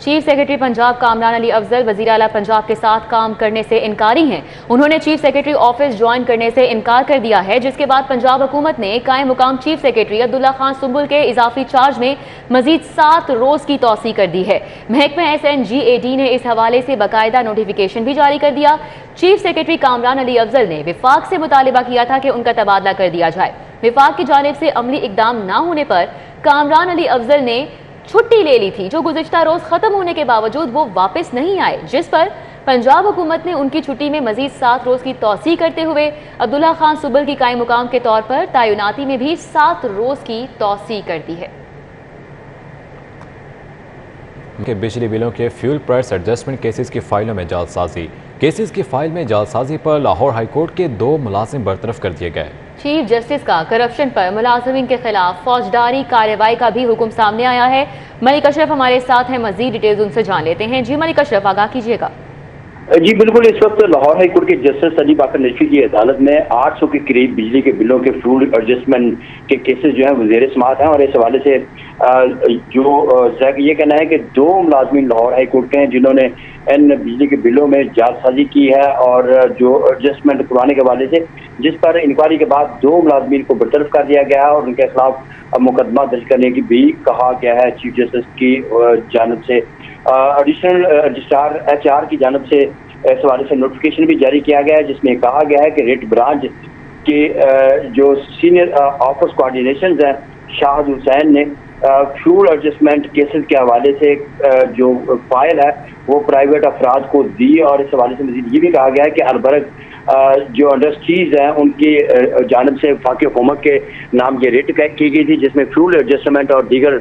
Chief secretary Punjab Kamran علی افضل وزیر اعلیٰ پنجاب کے ساتھ کام کرنے سے انکاری ہیں۔ انہوں نے چیف سیکرٹری آفس جوائن کرنے سے انکار کر دیا ہے، جس کے بعد پنجاب حکومت نے قائم مقام چیف سیکرٹری عبداللہ خان سنبل کے اضافی چارج میں مزید 7 روز کی توسیع کر دی ہے۔ محکمہ SNGAD نے اس حوالے سے باقاعدہ نوٹیفیکیشن بھی جاری کر دیا۔ چیف سیکرٹری کامران علی افضل نے وفاق سے مطالبہ کیا تھا کہ ان کا تبادلہ کر دیا جائے۔ وفاق کی جانب سے عملی اقدام نہ ہونے پر کامران علی افضل نے چھٹی لے لی تھی، جو گزشتہ روز ختم ہونے کے باوجود وہ واپس نہیں آئے، جس پر پنجاب حکومت نے ان کی چھٹی میں مزید 7 روز کی توسیع کرتے ہوئے عبداللہ خان سنبل کی قائم مقام کے طور پر تعیناتی میں بھی 7 روز کی توسیع کر دی ہے۔ کہ بجلی بلوں کے فیول پرائس ایڈجسٹمنٹ کیسز کی فائلوں میں جعل سازی۔ کیسز کی فائل میں جعل سازی پر لاہور ہائی کورٹ کے 2 ملازم برطرف کر دیے گئے۔ چیف جسٹس کا کرپشن پر ملازمین کے خلاف فوجداری کارروائی کا بھی حکم سامنے آیا ہے۔ ملک اشرف ہمارے ساتھ ہیں، مزید ڈیٹیلز ان سے جان لیتے ہیں۔ جی ملک اشرف، آگاہ کیجیے گا۔ جی بالکل، اس وقت لاہور ہائی کورٹ کے جسٹس علی باقر نشوی کی عدالت میں 800 کے قریب بجلی کے بلوں کے فیول ایڈجسٹمنٹ کے کیسز جو ہیں وہ زیر سماعت ہیں، اور اس حوالے سے یہ کہنا ہے کہ 2 ملازمین لاہور ہائی کورٹ کے ہیں جنہوں نے ان بجلی کے بلوں میں جعل سازی کی ہے، اور جو ایڈجسٹمنٹ کروانے کے حوالے سے جس پر انکوائری کے بعد 2 ملازمین کو برطرف کر دیا گیا ہے اور ان کے خلاف مقدمہ درج کرنے کی بھی کہا گیا ہے چیف جسٹس کی جانب سے۔ ایڈیشنل رجسٹرار HR کی جانب سے اس حوالے سے نوٹیفیکیشن بھی جاری کیا گیا ہے، جس میں کہا گیا ہے کہ ریٹ برانچ کے جو سینئر آفس کوآرڈینیشنز ہیں شاہد حسین نے فیول ایڈجسٹمنٹ کیسز کے حوالے سے جو فائل ہے وہ پرائیویٹ افراد کو دی، اور اس حوالے سے مزید یہ بھی کہا گیا ہے کہ البرگ جو انڈسٹریز ہیں ان کی جانب سے وفاقی حکومت کے نام یہ ریٹ کی گئی تھی، جس میں فیول ایڈجسٹمنٹ اور دیگر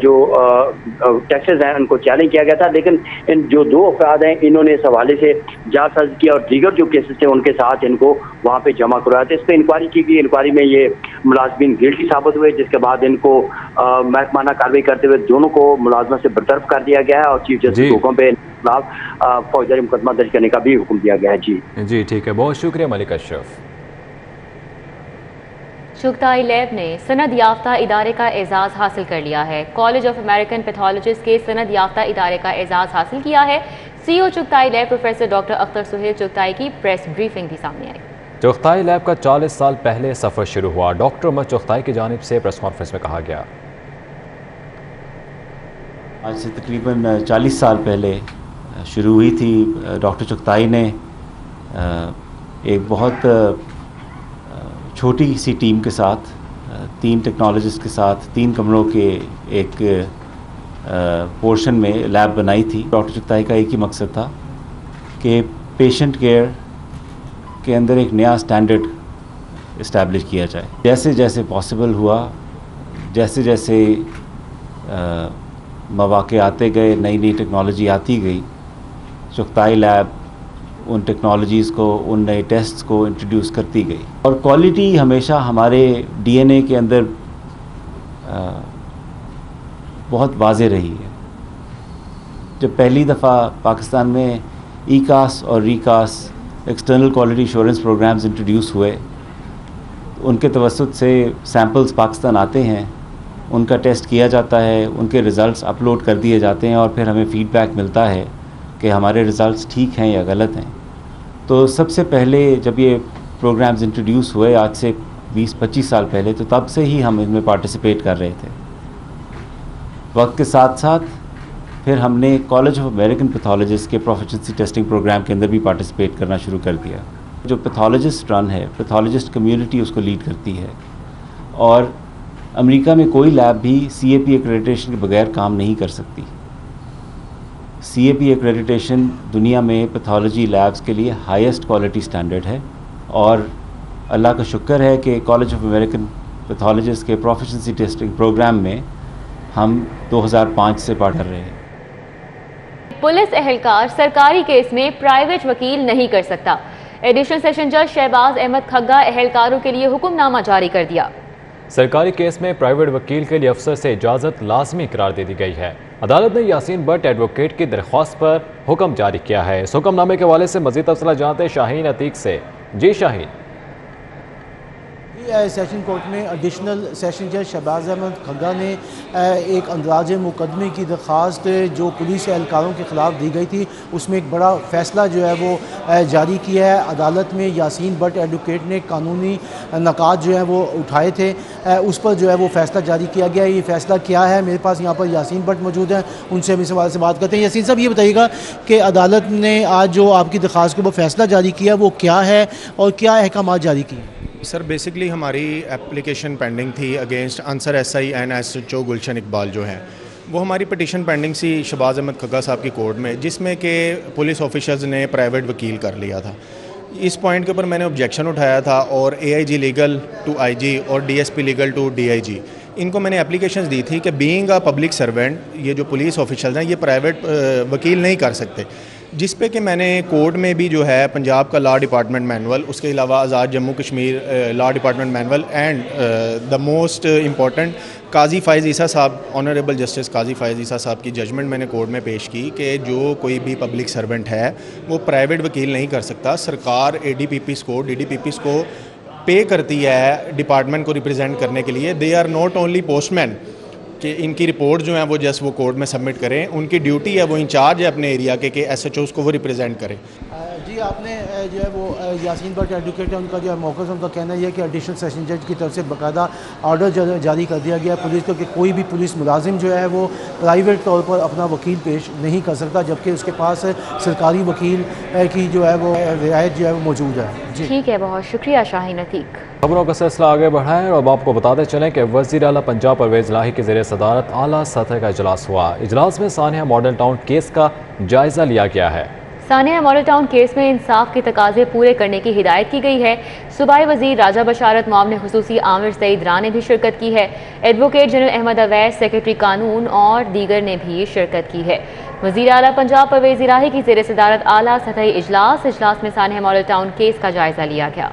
جو ٹیکسز ہیں ان کو چیلنج کیا گیا تھا، لیکن ان جو 2 افراد ہیں انہوں نے اس حوالے سے جعل سازی کیا اور دیگر جو کیسز تھے ان کے ساتھ ان کو وہاں پہ جمع کروایا تھا۔ اس پہ انکوائری کی گئی، انکوائری میں یہ ملازمین گلٹی ثابت ہوئے، جس کے بعد ان کو محکمانہ کارروائی کرتے ہوئے دونوں کو ملازمت سے برطرف کر دیا گیا ہے، اور چیف جسٹس کے حکم پہ فوجداری مقدمہ درج کرنے کا بھی حکم دیا گیا ہے۔ جی ٹھیک ہے، بہت شکریہ ملک اشرف۔ چغتائی لیب نے سند یافتہ ادارے کا اعزاز حاصل کر لیا ہے۔ کالج آف امریکن پیتھولوجسٹ کے سند یافتہ ادارے کا اعزاز حاصل کیا ہے۔ CEO Chughtai lab professor doctor Akhtar Sohail Chughtai کی پریس بریفنگ بھی سامنے آئی۔ چغتائی لیب کا 40 سال پہلے سفر شروع ہوا، ڈاکٹر عمر چغتائی کی جانب سے پریس کانفرنس میں کہا گیا۔ آج سے تقریباً 40 سال پہلے شروع ہوئی تھی۔ ڈاکٹر چغتائی نے ایک بہت چھوٹی سی ٹیم کے ساتھ 3 ٹیکنالوجسٹ کے ساتھ 3 کمروں کے ایک پورشن میں لیب بنائی تھی۔ ڈاکٹر چغتائی کا ایک ہی مقصد تھا کہ پیشنٹ کیئر کے اندر ایک نیا سٹینڈرڈ اسٹیبلش کیا جائے۔ جیسے جیسے پاسبل ہوا، جیسے جیسے مواقع آتے گئے، نئی نئی ٹیکنالوجی آتی گئی، چغتائی لیب ان ٹیکنالوجیز کو، ان نئے ٹیسٹس کو انٹروڈیوس کرتی گئی، اور کوالٹی ہمیشہ ہمارے DNA کے اندر بہت واضح رہی ہے۔ جب پہلی دفعہ پاکستان میں ECAS اور RECAS external quality assurance programmes introduce ہوئے، ان کے توسط سے سیمپلز پاکستان آتے ہیں، ان کا ٹیسٹ کیا جاتا ہے، ان کے ریزلٹس اپلوڈ کر دیے جاتے ہیں، اور پھر ہمیں فیڈ بیک ملتا ہے کہ ہمارے ریزلٹس ٹھیک ہیں یا غلط ہیں۔ تو سب سے پہلے جب یہ پروگرامز انٹروڈیوس ہوئے آج سے 20-25 سال پہلے، تو تب سے ہی ہم ان میں پارٹیسپیٹ کر رہے تھے۔ وقت کے ساتھ ساتھ پھر ہم نے کالج آف امریکن پیتھولوجسٹ کے پروفیشنسی ٹیسٹنگ پروگرام کے اندر بھی پارٹیسپیٹ کرنا شروع کر دیا۔ جو پیتھولوجسٹ رن ہے، پیتھولوجسٹ کمیونٹی اس کو لیڈ کرتی ہے، اور امریکہ میں کوئی لیب بھی CAP ایکریڈیٹیشن کے بغیر کام نہیں کر سکتی۔ CAP ایکریڈیٹیشن دنیا میں پیتھولوجی لیبز کے لیے ہائیسٹ کوالٹی سٹینڈرڈ ہے، اور اللہ کا شکر ہے کہ کالج آف امریکن پیتھولوجسٹ کے پروفیشنسی ٹیسٹنگ پروگرام میں ہم 2005 سے پڑھ رہے ہیں۔ پولیس اہلکار سرکاری کیس میں پرائیویٹ وکیل نہیں کر سکتا۔ ایڈیشنل سیشن جج شہباز احمد کھگا اہلکاروں کے لیے حکم نامہ جاری کر دیا۔ سرکاری کیس میں پرائیویٹ وکیل کے لیے افسر سے اجازت لازمی قرار دے دی گئی ہے۔ عدالت نے یاسین بٹ ایڈوکیٹ کی درخواست پر حکم جاری کیا ہے۔ اس حکم نامے کے حوالے سے مزید تفصیلات جانتے ہیں شاہین عتیق سے۔ جی شاہین۔ سیشن کورٹ میں ایڈیشنل سیشن جج شہباز احمد کھگا نے ایک اندراج مقدمے کی درخواست جو پولیس اہلکاروں کے خلاف دی گئی تھی اس میں ایک بڑا فیصلہ جو ہے وہ جاری کیا ہے. عدالت میں یاسین بٹ ایڈوکیٹ نے قانونی نکات جو ہیں وہ اٹھائے تھے, اس پر جو ہے وہ فیصلہ جاری کیا گیا. یہ فیصلہ کیا ہے؟ میرے پاس یہاں پر یاسین بٹ موجود ہیں, ان سے ہم اس حوالے سے بات کرتے ہیں. یاسین صاحب یہ بتائیے گا کہ عدالت نے آج جو آپ کی درخواست کے اوپر فیصلہ جاری کیا وہ کیا ہے اور کیا احکامات جاری کیے؟ سر بیسکلی ہماری اپلیکیشن پینڈنگ تھی against Ansar S I N S H O Gulshan Iqbal جو ہیں, وہ ہماری پٹیشن پینڈنگ سی شہباز احمد کھگا صاحب کی کورٹ میں, جس میں کہ پولیس آفیشرز نے پرائیویٹ وکیل کر لیا تھا. اس پوائنٹ کے اوپر میں نے آبجیکشن اٹھایا تھا اور اے آئی جی لیگل ٹو آئی جی اور D S P legal to D I G, ان کو میں نے اپلیکیشنز دی تھی کہ بینگ اے پبلک سرونٹ یہ جو پولیس آفیشرز ہیں یہ پرائیویٹ وکیل نہیں کر سکتے, جس پہ کہ میں نے کورٹ میں بھی جو ہے پنجاب کا لا ڈپارٹمنٹ مینول, اس کے علاوہ Azad Jammu Kashmir law department manual and the most important Qazi Faez عیسیٰ صاحب, آنریبل جسٹس قاضی فائز عیسیٰ صاحب کی ججمنٹ میں نے کورٹ میں پیش کی کہ جو کوئی بھی پبلک سرونٹ ہے وہ پرائیویٹ وکیل نہیں کر سکتا. سرکار اے ڈی پی پیز کو, ڈی ڈی پی پیز کو پے کرتی ہے ڈپارٹمنٹ کو ریپرزینٹ کرنے کے لیے. They are not only postman کہ ان کی رپورٹ جو ہیں وہ جسٹ وہ کورٹ میں سبمٹ کریں, ان کی ڈیوٹی ہے, وہ انچارج ہے اپنے ایریا کے کہ ایس ایچ اوز کو وہ ریپرزینٹ کریں. جی آپ نے جو ہے وہ یاسین بٹ ایڈوکیٹ ہے, ان کا جو ہے موقف ان کا کہنا یہ ہے کہ ایڈیشنل سیشن جج کی طرف سے باقاعدہ آرڈر جاری کر دیا گیا پولیس کو کہ کوئی بھی پولیس ملازم جو ہے وہ پرائیویٹ طور پر اپنا وکیل پیش نہیں کر سکتا, جبکہ اس کے پاس سرکاری وکیل کی جو ہے وہ رعایت جو ہے وہ موجود ہے. جی ٹھیک ہے, بہت شکریہ شاہین عتیق. خبروں کا سلسلہ آگے بڑھائیں اور اب آپ کو بتاتے چلیں کہ وزیر اعلیٰ پنجاب پرویز الہی کے زیر صدارت اعلیٰ سطح کا اجلاس ہوا. اجلاس میں سانحہ ماڈل ٹاؤن کیس کا جائزہ لیا گیا ہے. سانحہ ماڈل ٹاؤن کیس میں انصاف کے تقاضے پورے کرنے کی ہدایت کی گئی ہے. صوبائی وزیر راجہ بشارت, معاون خصوصی عامر سعید راں نے بھی شرکت کی ہے. Advocate general Ahmed Awais, secretary قانون اور دیگر نے بھی شرکت کی ہے. وزیر اعلیٰ پنجاب پرویز الہی کی زیر صدارت اعلیٰ سطحی اجلاس میں سانحہ ماڈل ٹاؤن کیس کا جائزہ لیا گیا.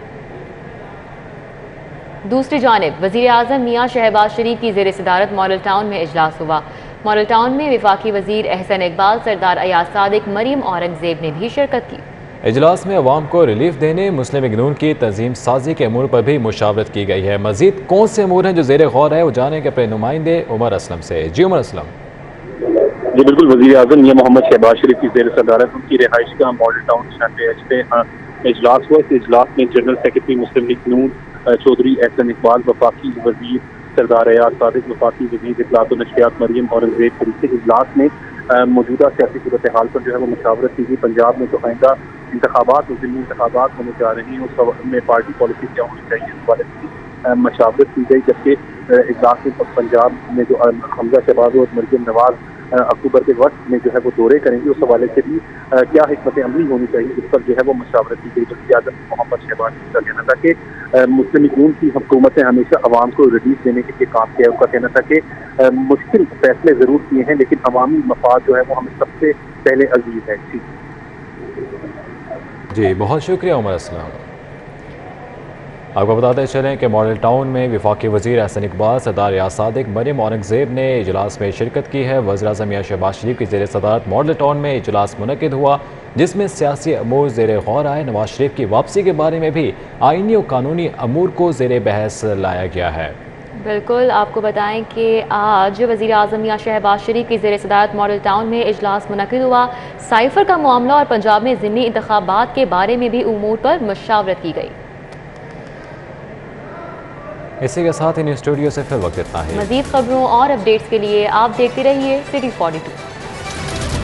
دوسری جانب وزیر اعظم میاں شہباز شریف کی زیر صدارت ماڈل ٹاؤن میں اجلاس ہوا. ماڈل ٹاؤن میں وفاقی وزیر احسن اقبال, سردار ایاز صادق, مریم اورنگزیب نے بھی شرکت کی. اجلاس میں عوام کو ریلیف دینے, مسلم لیگ نون کی تنظیم سازی کے امور پر بھی مشاورت کی گئی ہے. مزید کون سے امور ہیں جو زیر غور ہے, وہ جانیں کہ اپنے نمائندے عمر اسلم سے. جی عمر اسلم. جی بالکل, وزیر اعظم میاں محمد شہباز شریف کی زیر صدارت ان کی رہائش کا ماڈل ٹاؤن پہ اجلاس ہوا. اس اجلاس میں جنرل سیکرٹری مسلم لیگ نون چودھری احسن اقبال, وفاقی وزیر سردار ایاز صادق, وفاقی وزیر اطلاعات و نشریات مریم اورنگزیب شریف. اجلاس میں موجودہ سیاسی صورتحال پر جو ہے وہ مشاورت کی گئی. پنجاب میں جو آئندہ انتخابات و ضمنی انتخابات ہونے جا رہے ہیں اس میں پارٹی پالیسی کیا ہونی چاہیے, اس والے کی مشاورت کی گئی. جبکہ اجلاس میں پنجاب میں جو حمزہ شہباز اور مریم نواز اکتوبر کے وقت میں جو ہے وہ دورے کریں گے, اس حوالے سے بھی کیا حکمت عملی ہونی چاہیے, اس پر جو ہے وہ مشاورت کی گئی. وزیر اعظم محمد شہباز کا کہنا تھا کہ مسلم لیگ نون کی حکومت نے ہمیشہ عوام کو ریلیف دینے کے لیے کام کیا ہے. اس کا کہنا تھا کہ مشکل فیصلے ضرور کیے ہیں لیکن عوامی مفاد جو ہے وہ ہمیں سب سے پہلے عزیز ہے. جی بہت شکریہ عمر اسلم. آپ کو بتاتے چلیں کہ ماڈل ٹاؤن میں وفاقی وزیر احسن اقبال, سردار ایاز صادق, مریم اورنگزیب نے اجلاس میں شرکت کی ہے. وزیر اعظم میاں شہباز شریف کی زیر صدارت ماڈل ٹاؤن میں اجلاس منعقد ہوا جس میں سیاسی امور زیر غور آئے. نواز شریف کی واپسی کے بارے میں بھی آئینی و قانونی امور کو زیر بحث لایا گیا ہے. بالکل, آپ کو بتائیں کہ آج وزیر اعظم میاں شہباز شریف کی زیر صدارت ماڈل ٹاؤن میں اجلاس منعقد ہوا. سائفر کا معاملہ اور پنجاب میں ضمنی انتخابات کے بارے میں بھی امور پر مشاورت کی گئی. اسی کے ساتھ ان اسٹوڈیو سے پھر وقت اتنا ہے. مزید خبروں اور اپڈیٹس کے لیے آپ دیکھتے رہیے City 42.